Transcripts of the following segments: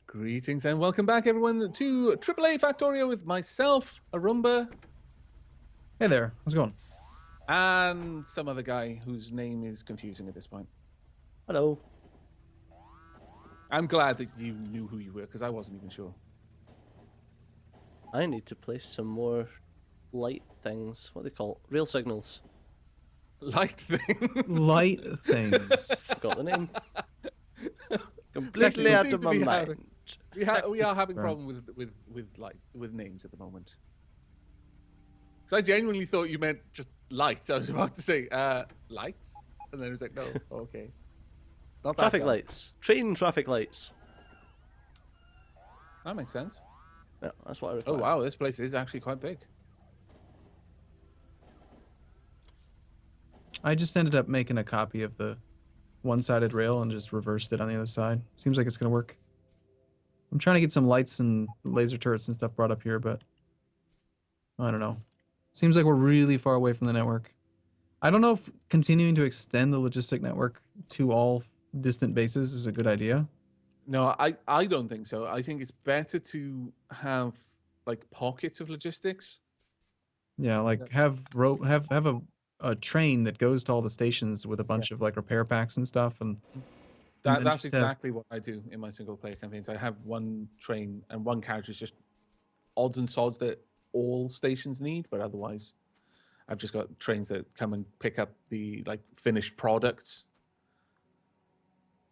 Greetings and welcome back, everyone, to AAA Factorio with myself, Arumba, Hey there, how's it going? and some other guy whose name is confusing at this point. Hello. I'm glad that you knew who you were, because I wasn't even sure. I need to place some more light things. What do they call it? Rail signals. Light things. Light things. Forgot the name. Technically, Completely we out seem of to my be mind. we are having Sorry. problems with names at the moment. Because I genuinely thought you meant just lights. I was about to say lights, and then I was like, no, okay, it's not that Traffic dumb. lights. Train traffic lights. That makes sense. Yeah, that's what I Oh require. wow, this place is actually quite big. I just ended up making a copy of the one-sided rail and just reversed it on the other side. Seems like it's gonna work. I'm trying to get some lights and laser turrets and stuff brought up here, but I don't know. Seems like we're really far away from the network. I don't know if continuing to extend the logistic network to all distant bases is a good idea. No, I don't think so. I think it's better to have like pockets of logistics. Yeah, like have a train that goes to all the stations with a bunch of like repair packs and stuff, and then That's just have exactly what I do in my single player campaigns. I have one train and one carriage is just odds and sods that all stations need, but otherwise I've just got trains that come and pick up the like finished products.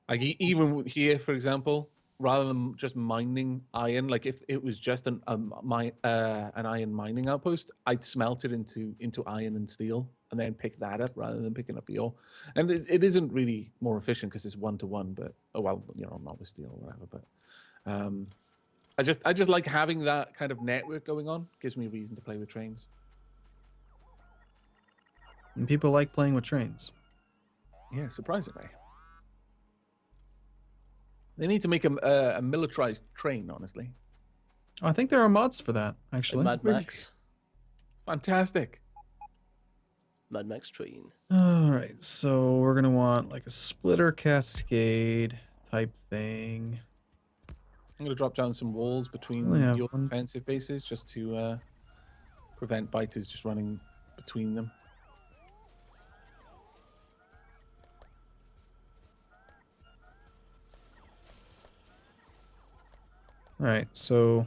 Like even here, for example, rather than just mining iron, like if it was just an iron mining outpost, I'd smelt it into iron and steel, and then pick that up rather than picking up the ore. And it isn't really more efficient because it's 1-to-1. But oh well, not with steel or whatever. But I just like having that kind of network going on. Gives me a reason to play with trains. and people like playing with trains. Yeah, surprisingly. They need to make a militarized train, honestly. Oh, I think there are mods for that actually. Mad Max. Fantastic. Mad Max train. All right, so we're gonna want like a splitter cascade type thing. I'm going to drop down some walls between Oh, yeah, your one, two. defensive bases just to prevent biters just running between them. All right, so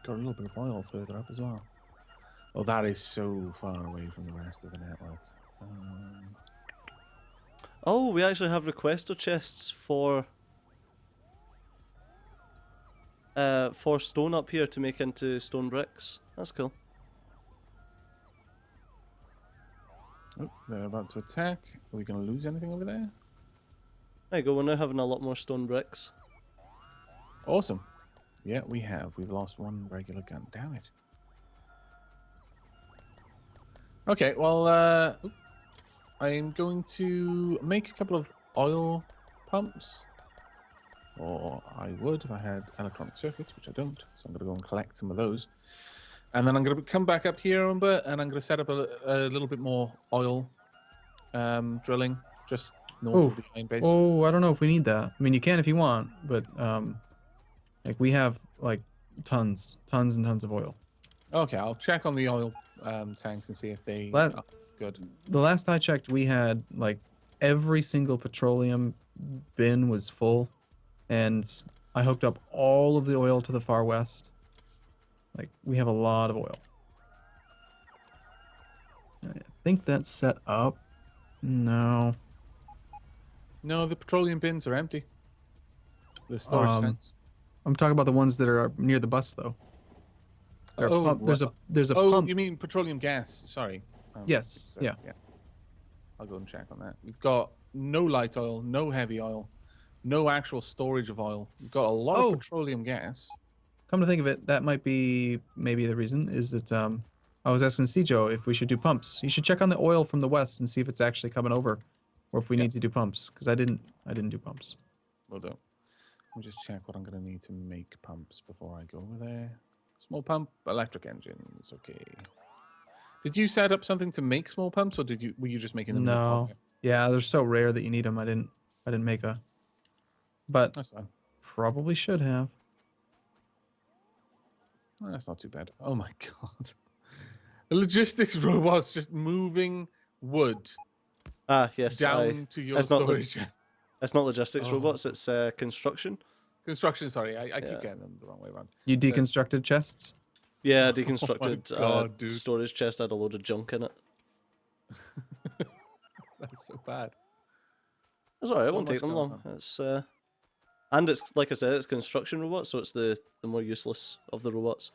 Got a little bit of oil further up as well. Oh, that is so far away from the rest of the network. Oh, we actually have requester chests for stone up here to make into stone bricks. That's cool. Oh, they're about to attack. Are we going to lose anything over there? There you go, we're now having a lot more stone bricks. Awesome. Yeah, we have. We've lost one regular gun. Damn it. Okay, well, I'm going to make a couple of oil pumps. Or I would if I had electronic circuits, which I don't. So I'm going to go and collect some of those. And then I'm going to come back up here, Umber, and I'm going to set up a little bit more oil drilling just north of the main base. Oh, I don't know if we need that. I mean, you can if you want, but like we have like tons and tons of oil. Okay, I'll check on the oil tanks and see if they Let- are good. The last I checked, we had like every single petroleum bin was full, and I hooked up all of the oil to the far west. Like we have a lot of oil. I think that's set up. No. No, the petroleum bins are empty. The storage tanks. I'm talking about the ones that are near the bus, though. There's a Oh, pump. you mean petroleum gas? Sorry. Yes. Sorry, Yeah. I'll go and check on that. We've got no light oil, no heavy oil, no actual storage of oil. We've got a lot of petroleum gas. Come to think of it, that might be maybe the reason is that I was asking Cijo if we should do pumps. You should check on the oil from the west and see if it's actually coming over, or if we need to do pumps. Because I didn't do pumps. Will do. Let me just check what I'm going to need to make pumps before I go over there. Small pump, electric engines. Okay. Did you set up something to make small pumps, or were you just making them? No, Yeah, they're so rare that you need them. I didn't make a, but That's fine. probably should have. That's not too bad. Oh my god. The logistics robots just moving wood Ah, yes. down to your It's not storage. it's not logistics Oh. robots. It's construction. Construction, sorry. I Yeah. keep getting them the wrong way around. You deconstructed chests. Yeah, Oh my deconstructed God, dude. storage chest had a load of junk in it. That's so bad. It's alright. It So won't take much them going long. on. It's and it's like I said, it's construction robots, so it's the more useless of the robots.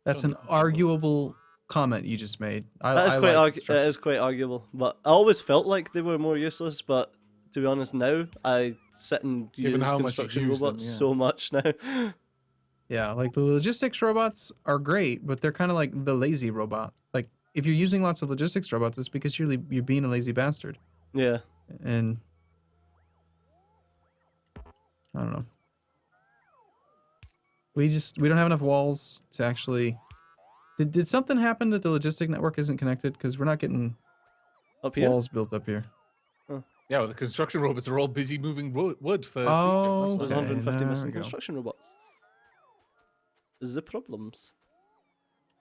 That's Don't an need some trouble. arguable comment you just made. That is I quite like it is quite arguable, but I always felt like they were more useless. But to be honest, now I sit and Given use how much you construction use them, robots yeah. so much now. Yeah, like the logistics robots are great, but they're kind of like the lazy robot. Like if you're using lots of logistics robots, it's because you're being a lazy bastard. Yeah. And I don't know. We don't have enough walls to actually. Did something happen that the logistic network isn't connected? Because we're not getting Up here. walls built up here. Yeah, well, the construction robots are all busy moving wood for Oh, staging. There's That's why. okay. 150 there missing we go. construction robots. The problems.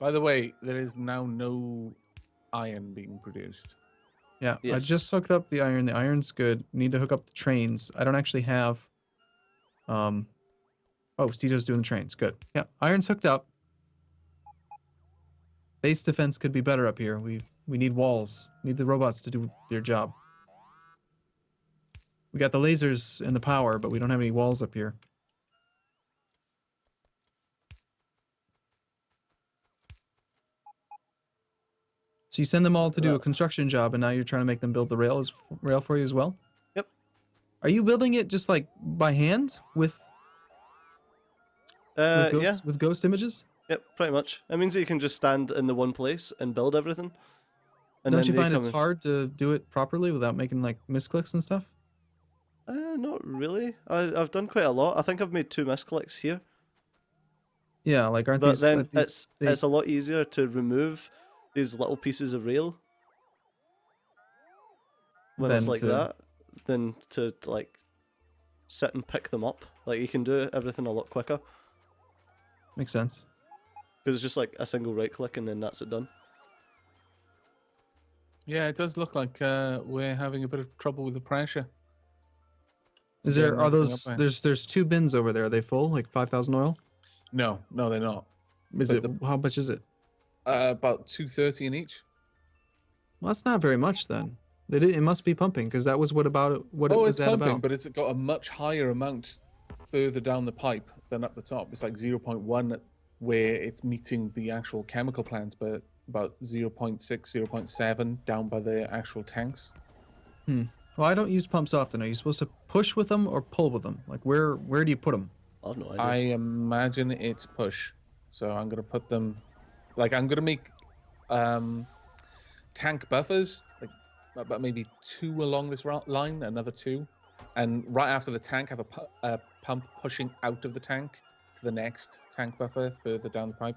By the way, there is now no iron being produced. Yeah, I Yes. just hooked up the iron. The iron's good. Need to hook up the trains. I don't actually have. Oh, Steeto's doing the trains. Good. Yeah, iron's hooked up. Base defense could be better up here. We need walls. We need the robots to do their job. We got the lasers and the power, but we don't have any walls up here. So you send them all to do a construction job, and now you're trying to make them build the rail for you as well? Yep. Are you building it just like by hand with Yeah. ghost images? Yep. Pretty much. It means that you can just stand in the one place and build everything. And Don't then you they find come it's and- hard to do it properly without making like misclicks and stuff? Not really. I've done quite a lot. I think I've made 2 misclicks here. Yeah, like aren't But these? then aren't these it's a lot easier to remove these little pieces of rail when it's Than like to- that than to like sit and pick them up. Like you can do everything a lot quicker Makes sense. because it's just like a single right click and then that's it done. Yeah, it does look like we're having a bit of trouble with the pressure. Is Yeah, there are nothing those? up there. There's 2 bins over there. Are they full? Like 5,000 oil? No, they're not. Is But it? How much is it? About 230 in each. Well, that's not very much then. It must be pumping because that was what it Oh, was it's that pumping, about. but it's got a much higher amount further down the pipe than up the top. It's like 0.1 where it's meeting the actual chemical plants, but about 0.6, 0.7 down by the actual tanks. Well, I don't use pumps often. Are you supposed to push with them or pull with them? Like where do you put them? I have no idea. I imagine it's push. So I'm going to put them, like I'm going to make tank buffers, like about maybe 2 along this line, another 2. And right after the tank, have a pump pushing out of the tank to the next tank buffer further down the pipe.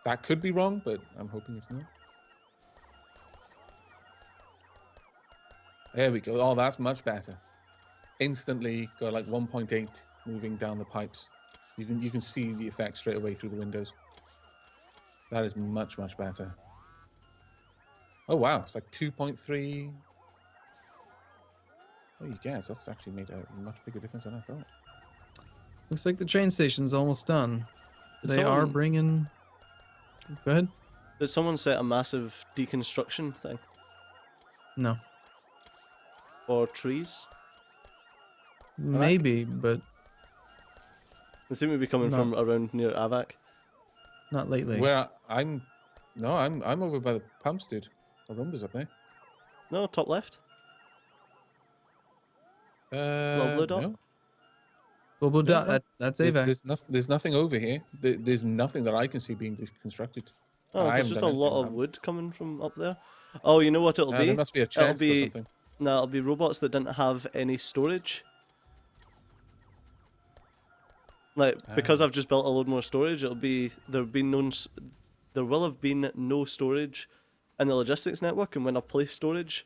That could be wrong, but I'm hoping it's not. There we go. Oh, that's much better. Instantly got like 1.8 moving down the pipes. You can see the effect straight away through the windows. That is much better. Oh wow, it's like 2.3. Oh, you guess that's actually made a much bigger difference than I thought. Looks like the train station's almost done. Did They are someone- bringing. Go ahead. Did someone set a massive deconstruction thing No, for trees? maybe, but They seem to be coming No. from around near Aavak. not lately. Where I'm over by the pumps, dude. Arumba's up there. No, top left. Little blue dot? No. Well, no. that's There's, AVAC. there's nothing over here. There's nothing that I can see being deconstructed. Oh, I there's haven't just a done anything lot of around. wood coming from up there. Oh, you know what it'll be? There must be a It'll chest or be something. No, it'll be robots that didn't have any storage. Like because I've just built a load more storage, it'll be there will have been no storage in the logistics network, and when I place storage,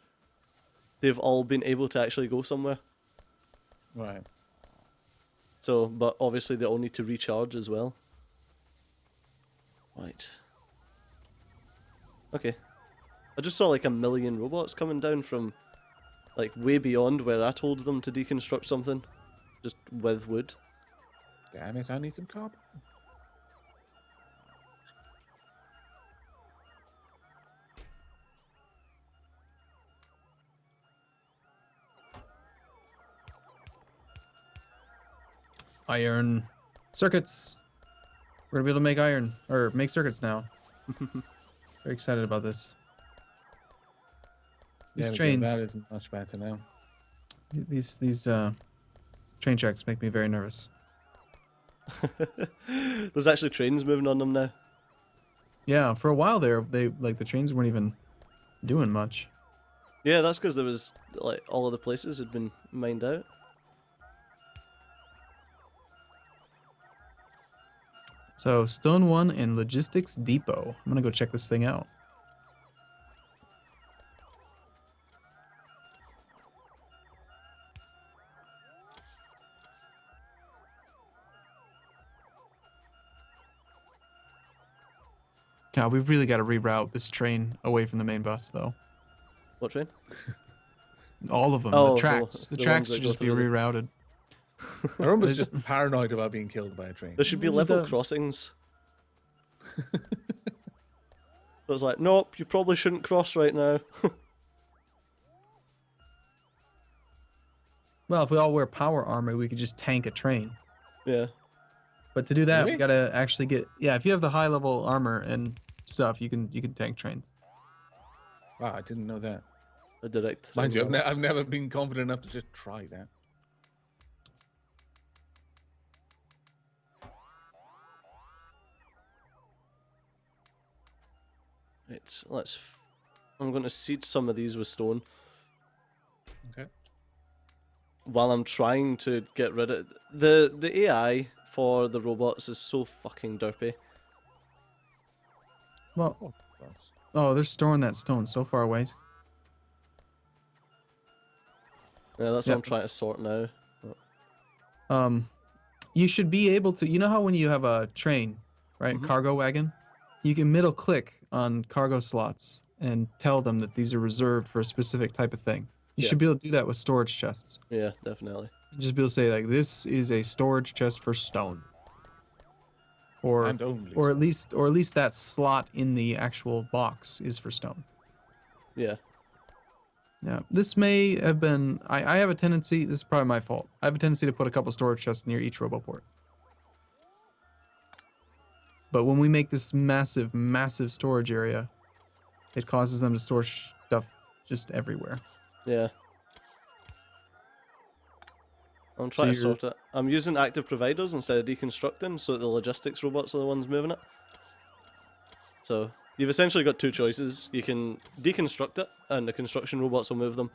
they've all been able to actually go somewhere. Right. So, but obviously they all need to recharge as well. Right. Okay. I just saw like 1,000,000 robots coming down from like way beyond where I told them to deconstruct something, just with wood. Damn it! I need some carbon. Iron circuits. We're gonna be able to make iron or make circuits now. Very excited about this. These There we go, trains, that is much better now. these train tracks make me very nervous. There's actually trains moving on them now. Yeah, for a while there, the trains weren't even doing much. Yeah, that's because there was like all of the places had been mined out. So Stone 1 and Logistics Depot. I'm gonna go check this thing out. God, we've really got to reroute this train away from the main bus, though. What train? All of them. Oh, the tracks. the The tracks ones that should go just be through the- rerouted. Arumba's just paranoid about being killed by a train. There should be What is level the- crossings. So it's like, nope, you probably shouldn't cross right now. Well, if we all wear power armor, we could just tank a train. Yeah. But to do that, we Really? gotta actually get. Yeah, if you have the high level armor and stuff, you can tank trains. Wow, I didn't know that. A direct. Mind you, train I've never been confident enough to just try that. Right, I'm going to seed some of these with stone. Okay. While I'm trying to get rid of the AI for the robots is so fucking derpy. Well, Oh, close. oh, they're storing that stone so far away. Yeah, that's Yep. what I'm trying to sort now. You should be able to. You know how when you have a train, right, Mhm. cargo wagon, you can middle click on cargo slots and tell them that these are reserved for a specific type of thing. You Yeah. should be able to do that with storage chests. Yeah, definitely. Just be able to say like, this is a storage chest for stone, or And only. or at least that slot in the actual box is for stone. Yeah. Yeah, this may have been. I have a tendency. This is probably my fault. I have a tendency to put a couple storage chests near each roboport. But when we make this massive, massive storage area, it causes them to store stuff just everywhere. Yeah. I'm trying to you're- sort it. I'm using active providers instead of deconstructing, so the logistics robots are the ones moving it. So you've essentially got two choices. You can deconstruct it, and the construction robots will move them,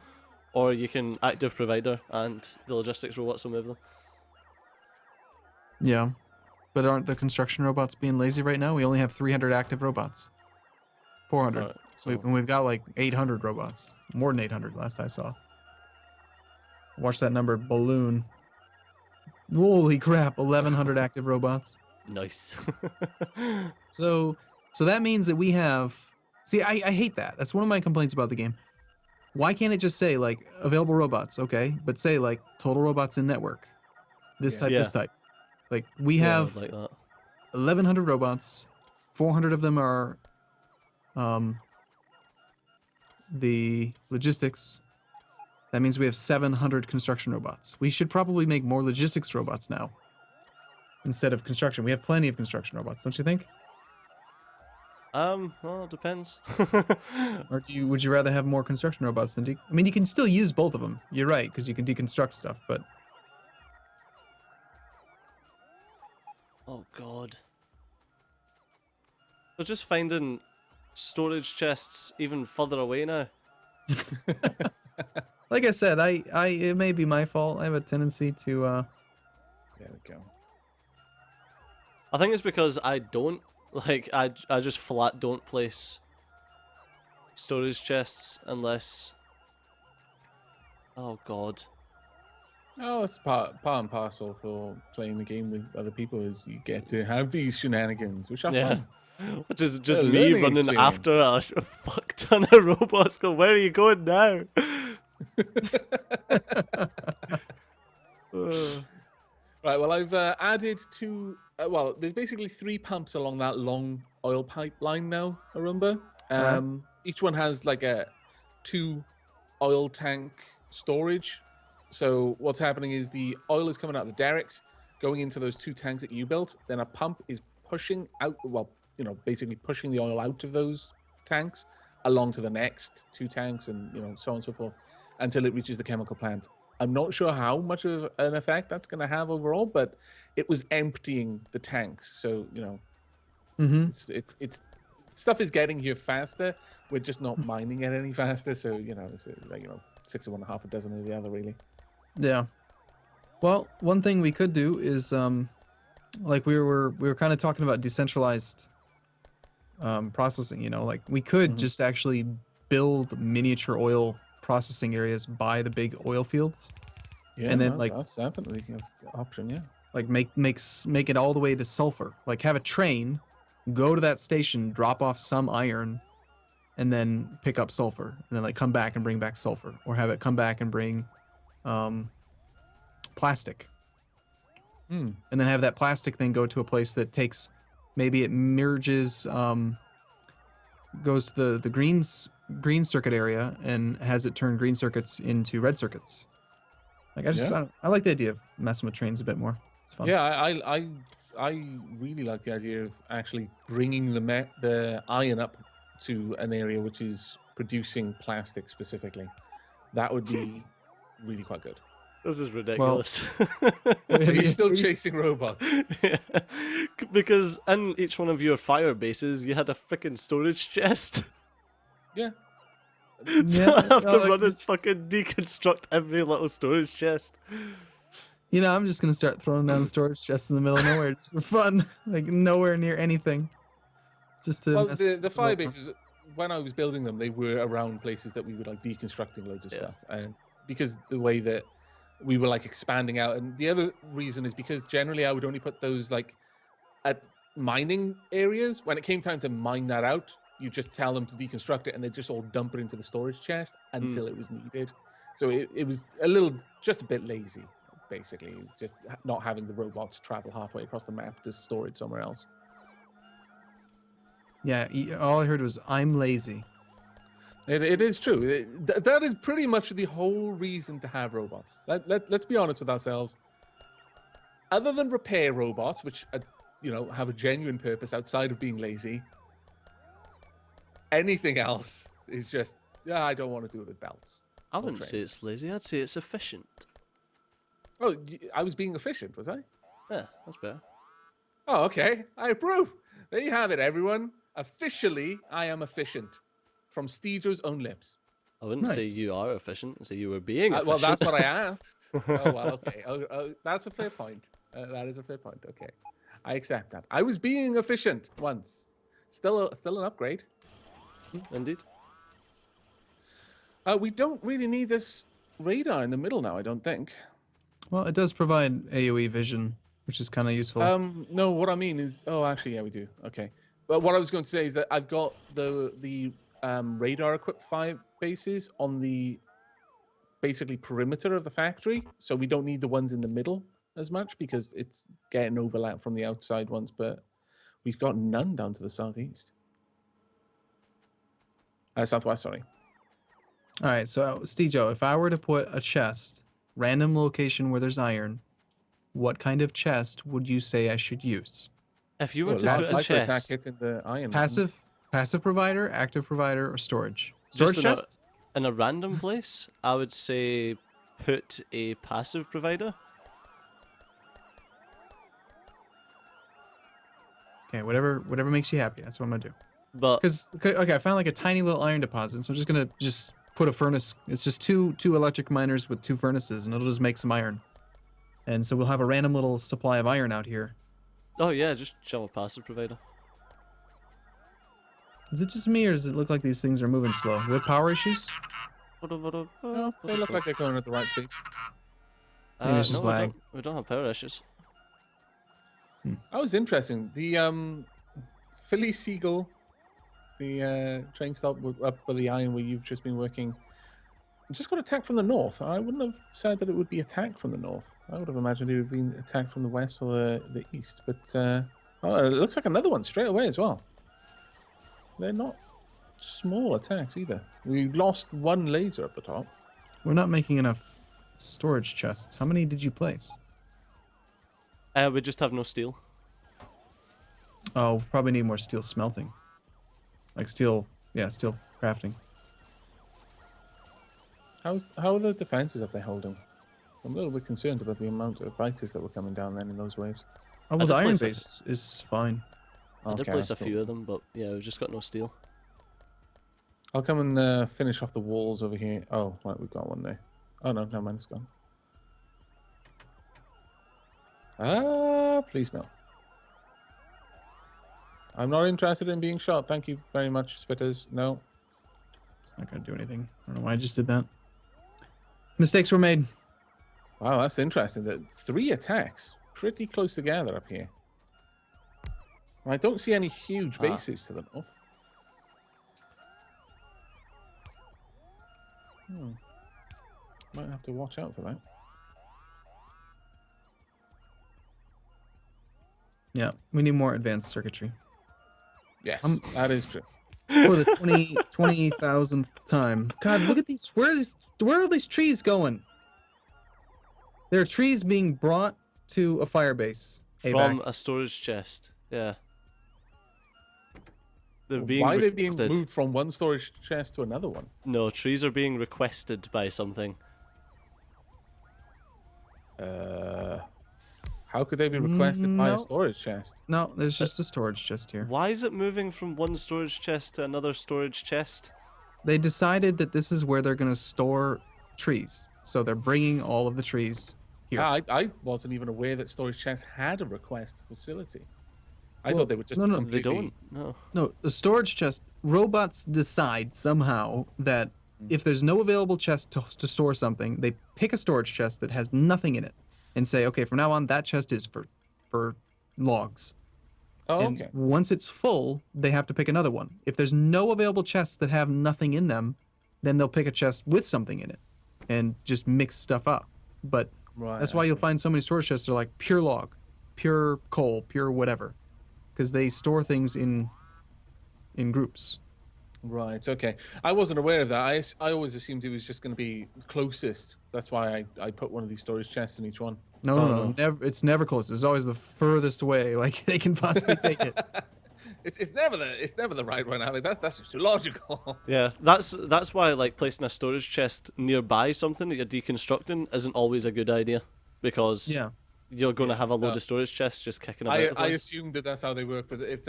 or you can active provider, and the logistics robots will move them. Yeah, but aren't the construction robots being lazy right now? We only have 300 active robots. 400. Alright, so And we've got like 800 robots. More than 800 last I saw. Watch that number balloon. Holy crap, 1,100 active robots. nice. So that means that we have. See, I hate that. That's one of my complaints about the game. Why can't it just say like available robots, okay, but say like total robots in network, this Yeah. type, Yeah. this type. Like we Yeah, have like that. 1,100 robots. 400 of them are the logistics. That means we have 700 construction robots. We should probably make more logistics robots now instead of construction. We have plenty of construction robots, don't you think? Well, it depends. Or would you rather have more construction robots than I mean, you can still use both of them. You're right, because you can deconstruct stuff, but Oh god. They're just finding storage chests even further away now. like I said, it may be my fault. I have a tendency to There we go. I think it's because I don't I just flat don't place storage chests unless. Oh god. Oh, it's part and parcel for playing the game with other people. Is you get to have these shenanigans, which are Yeah. fun. Which is just A me learning running experience. after a fuck ton of robots. Go, where are you going now? Right. Well, I've added two. Well, there's basically 3 pumps along that long oil pipeline now, Arumba. Alright. Each one has like a 2 oil tank storage. So what's happening is the oil is coming out of the derricks, going into those 2 tanks that you built. Then a pump is pushing out. Well, basically pushing the oil out of those tanks along to the next 2 tanks, and so on and so forth, until it reaches the chemical plant. I'm not sure how much of an effect that's going to have overall, but it was emptying the tanks. So, Mm-hmm. it's stuff is getting here faster. We're just not mining it any faster. So, it's like, 6 of one, half a dozen of the other, really. Yeah. Well, one thing we could do is like we were kind of talking about decentralized processing, like we could just actually build miniature oil processing areas by the big oil fields. Yeah, And then, no, like- that's definitely an option, yeah. Like make it all the way to sulfur. Like have a train go to that station, drop off some iron, and then pick up sulfur, and then like come back and bring back sulfur, or have it come back and bring plastic, Hmm. and then have that plastic then go to a place that takes, maybe it merges, goes to the green circuit area and has it turn green circuits into red circuits. Like I like the idea of messing with trains a bit more. It's fun. Yeah, I really like the idea of actually bringing the iron up to an area which is producing plastic specifically. That would be really quite good. This is ridiculous. Are you still chasing robots? Yeah. Because in each one of your fire bases, you had a freaking storage chest. Yeah. So Yeah, I have no, to like run and this- fucking deconstruct every little storage chest. I'm just gonna start throwing down storage chests in the middle of nowhere just for fun, like nowhere near anything, just to. Well, mess the with fire robots. bases, when I was building them, they were around places that we were like deconstructing loads of Yeah. stuff, and because the way that we were like expanding out, and the other reason is because generally I would only put those like at mining areas. When it came time to mine that out, you just tell them to deconstruct it, and they just all dump it into the storage chest until it was needed. So it was just a bit lazy, basically. It was just not having the robots travel halfway across the map to store it somewhere else. Yeah, all I heard was "I'm lazy." It is true. That is pretty much the whole reason to have robots. Let's be honest with ourselves. Other than repair robots, which have a genuine purpose outside of being lazy, anything else is just, I don't want to do it with belts. I or wouldn't say trains. it's lazy, I'd say it's efficient. Oh, I was being efficient, was I? Yeah, that's better. Oh, okay. I approve. There you have it, everyone. Officially, I am efficient. From Steejo's own lips. I wouldn't say Nice. you are efficient, I'd say you were being efficient. Well, that's what I asked. Oh, well, okay. Oh, that's a fair point. That is a fair point. Okay. I accept that. I was being efficient once. Still an upgrade. Indeed. We don't really need this radar in the middle now, I don't think. Well, it does provide AOE vision, which is kind of useful. No, what I mean is, actually, yeah, we do. Okay. But what I was going to say is that I've got the radar equipped fire bases on the basically perimeter of the factory, so we don't need the ones in the middle as much because it's getting overlap from the outside ones, but we've got none down to the southeast. Southwest, sorry. All right, so Steejo, if I were to put a chest, random location where there's iron, what kind of chest would you say I should use? If you were Well, to last put a life attack chest hits in the iron. Passive provider, active provider, or storage? Storage in a- chest? in a random place, I would say put a passive provider. Okay, whatever makes you happy. That's what I'm gonna do. But Because okay, I found like a tiny little iron deposit, so I'm just gonna put a furnace. It's just two electric miners with 2 furnaces, and it'll just make some iron. And so we'll have a random little supply of iron out here. oh yeah, just chill a passive provider. Is it just me, or does it look like these things are moving slow? Do we have power issues? No, they look like they're going at the right speed. Maybe it's just no, lag. we don't have power issues. That was interesting. The Philly Seagull, the train stop up by the iron where you've just been working, just got attacked from the north. I wouldn't have said that it would be attacked from the north. I would have imagined it would have been attacked from the west or the east. But oh, it looks like another one straight away as well. They're not small attacks either. We lost one laser up the top. We're not making enough storage chests. How many did you place? We just have no steel. Oh, probably need more steel smelting. Like steel, yeah, steel crafting. How are the defenses up there holding? I'm a little bit concerned about the amount of fighters that were coming down then in those waves. Oh, well, the did iron place base is fine. I did Okay, place a that's cool. few of them, but yeah, we've just got no steel. I'll come and finish off the walls over here. Oh, right, we've got one there. Oh, no, never mind, it's gone. Please no. I'm not interested in being shot. Thank you very much, Spitters. No. It's not going to do anything. I don't know why I just did that. Mistakes were made. Wow, that's interesting. That 3 attacks pretty close together up here. I don't see any huge bases to the north. Might have to watch out for that. Yeah, we need more advanced circuitry. Yes, that is true. For the 20,000th time. God, look at these. Where are these trees going? There are trees being brought to a fire base. From a storage chest. Yeah. They're being Why are they being requested. moved from one storage chest to another one? No, trees are being requested by something. How could they be requested by No. a storage chest? No, there's just a storage chest here. Why is it moving from one storage chest to another storage chest? They decided that this is where they're going to store trees. So they're bringing all of the trees here. I wasn't even aware that storage chests had a request facility. I Well, thought they were just no, They completely... don't. No. No, the storage chest, robots decide somehow that if there's no available chest to store something, they pick a storage chest that has nothing in it and say, okay, from now on, that chest is for logs. Oh, And okay. once it's full, they have to pick another one. If there's no available chests that have nothing in them, then they'll pick a chest with something in it and just mix stuff up. But Right, that's I why you'll see. find so many storage chests that are like pure log, pure coal, pure whatever, because they store things in groups. Right, okay. I wasn't aware of that. I always assumed it was just going to be closest. That's why I put one of these storage chests in each one. No, Oh, no, no, no. never. It's never close. It's always the furthest away, like they can possibly take it. It's never the right one. I mean, that's just too logical. Yeah, that's why like placing a storage chest nearby something that you're deconstructing isn't always a good idea, because Yeah. you're going to have a load no. of storage chests just kicking about. I the place. assumed that that's how they work, but if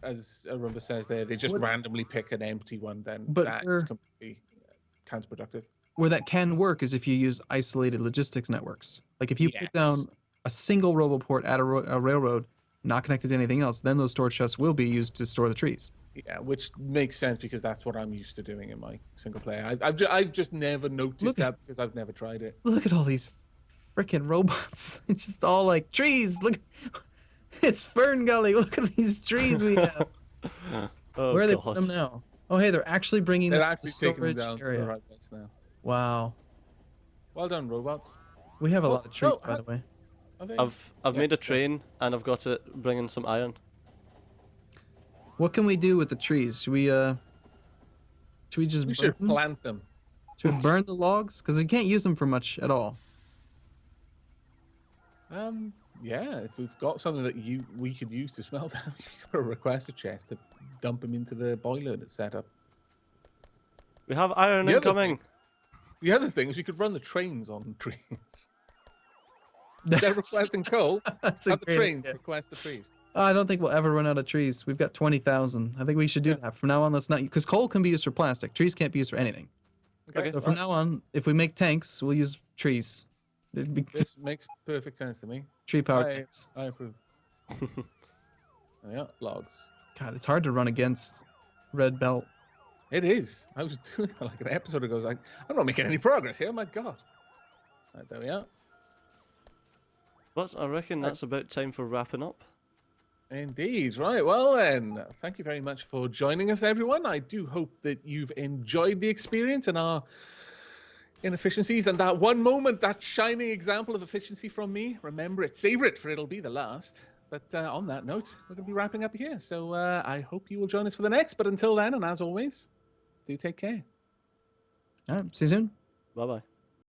as Arumba says there, they just What- randomly pick an empty one, then But that they're- is completely counterproductive. Where that can work is if you use isolated logistics networks. Like if you put Yes. down a single roboport at a railroad, not connected to anything else, then those storage chests will be used to store the trees. Yeah, which makes sense because that's what I'm used to doing in my single player. I've just never noticed Look at- that because I've never tried it. Look at all these freaking robots. It's just all like trees. Look, it's Fern Gully. Look at these trees we have. Oh, Where are they God. putting them now? Oh, hey, they're actually bringing They're them to actually the taking them storage down to area. the right place now. Wow. Well done, robots. We have a Oh, lot of trees, oh, by the way. Are they? I've made a Yes, yes. train and I've got to bring in some iron. What can we do with the trees? Should we just We burn should them? plant them. Should we burn the logs? Because we can't use them for much at all. Yeah, if we've got something that we could use to smelt down, you could put a requester chest to dump them into the boiler that's set up. We have iron The other incoming. The other thing is we could run the trains on trees. They're requesting coal. That's a Have the great trains idea. request the trees. I don't think we'll ever run out of trees. We've got 20,000. I think we should do that. From now on, let's not... Because coal can be used for plastic. Trees can't be used for anything. Okay. So from now on, if we make tanks, we'll use trees. It'd be This makes perfect sense to me. tree-powered I- tanks. I approve. Yeah, logs. God, it's hard to run against red belt. It is. I was doing that like an episode ago. I was like, I'm not making any progress here. Oh my god. Right, there we are. But I reckon that's about time for wrapping up. Indeed. Right. Well, then, thank you very much for joining us, everyone. I do hope that you've enjoyed the experience and our inefficiencies and that one moment, that shining example of efficiency from me. Remember it, savor it, for it'll be the last. But on that note, we're going to be wrapping up here. So I hope you will join us for the next. But until then, and as always, do take care. All right. See you soon. Bye bye.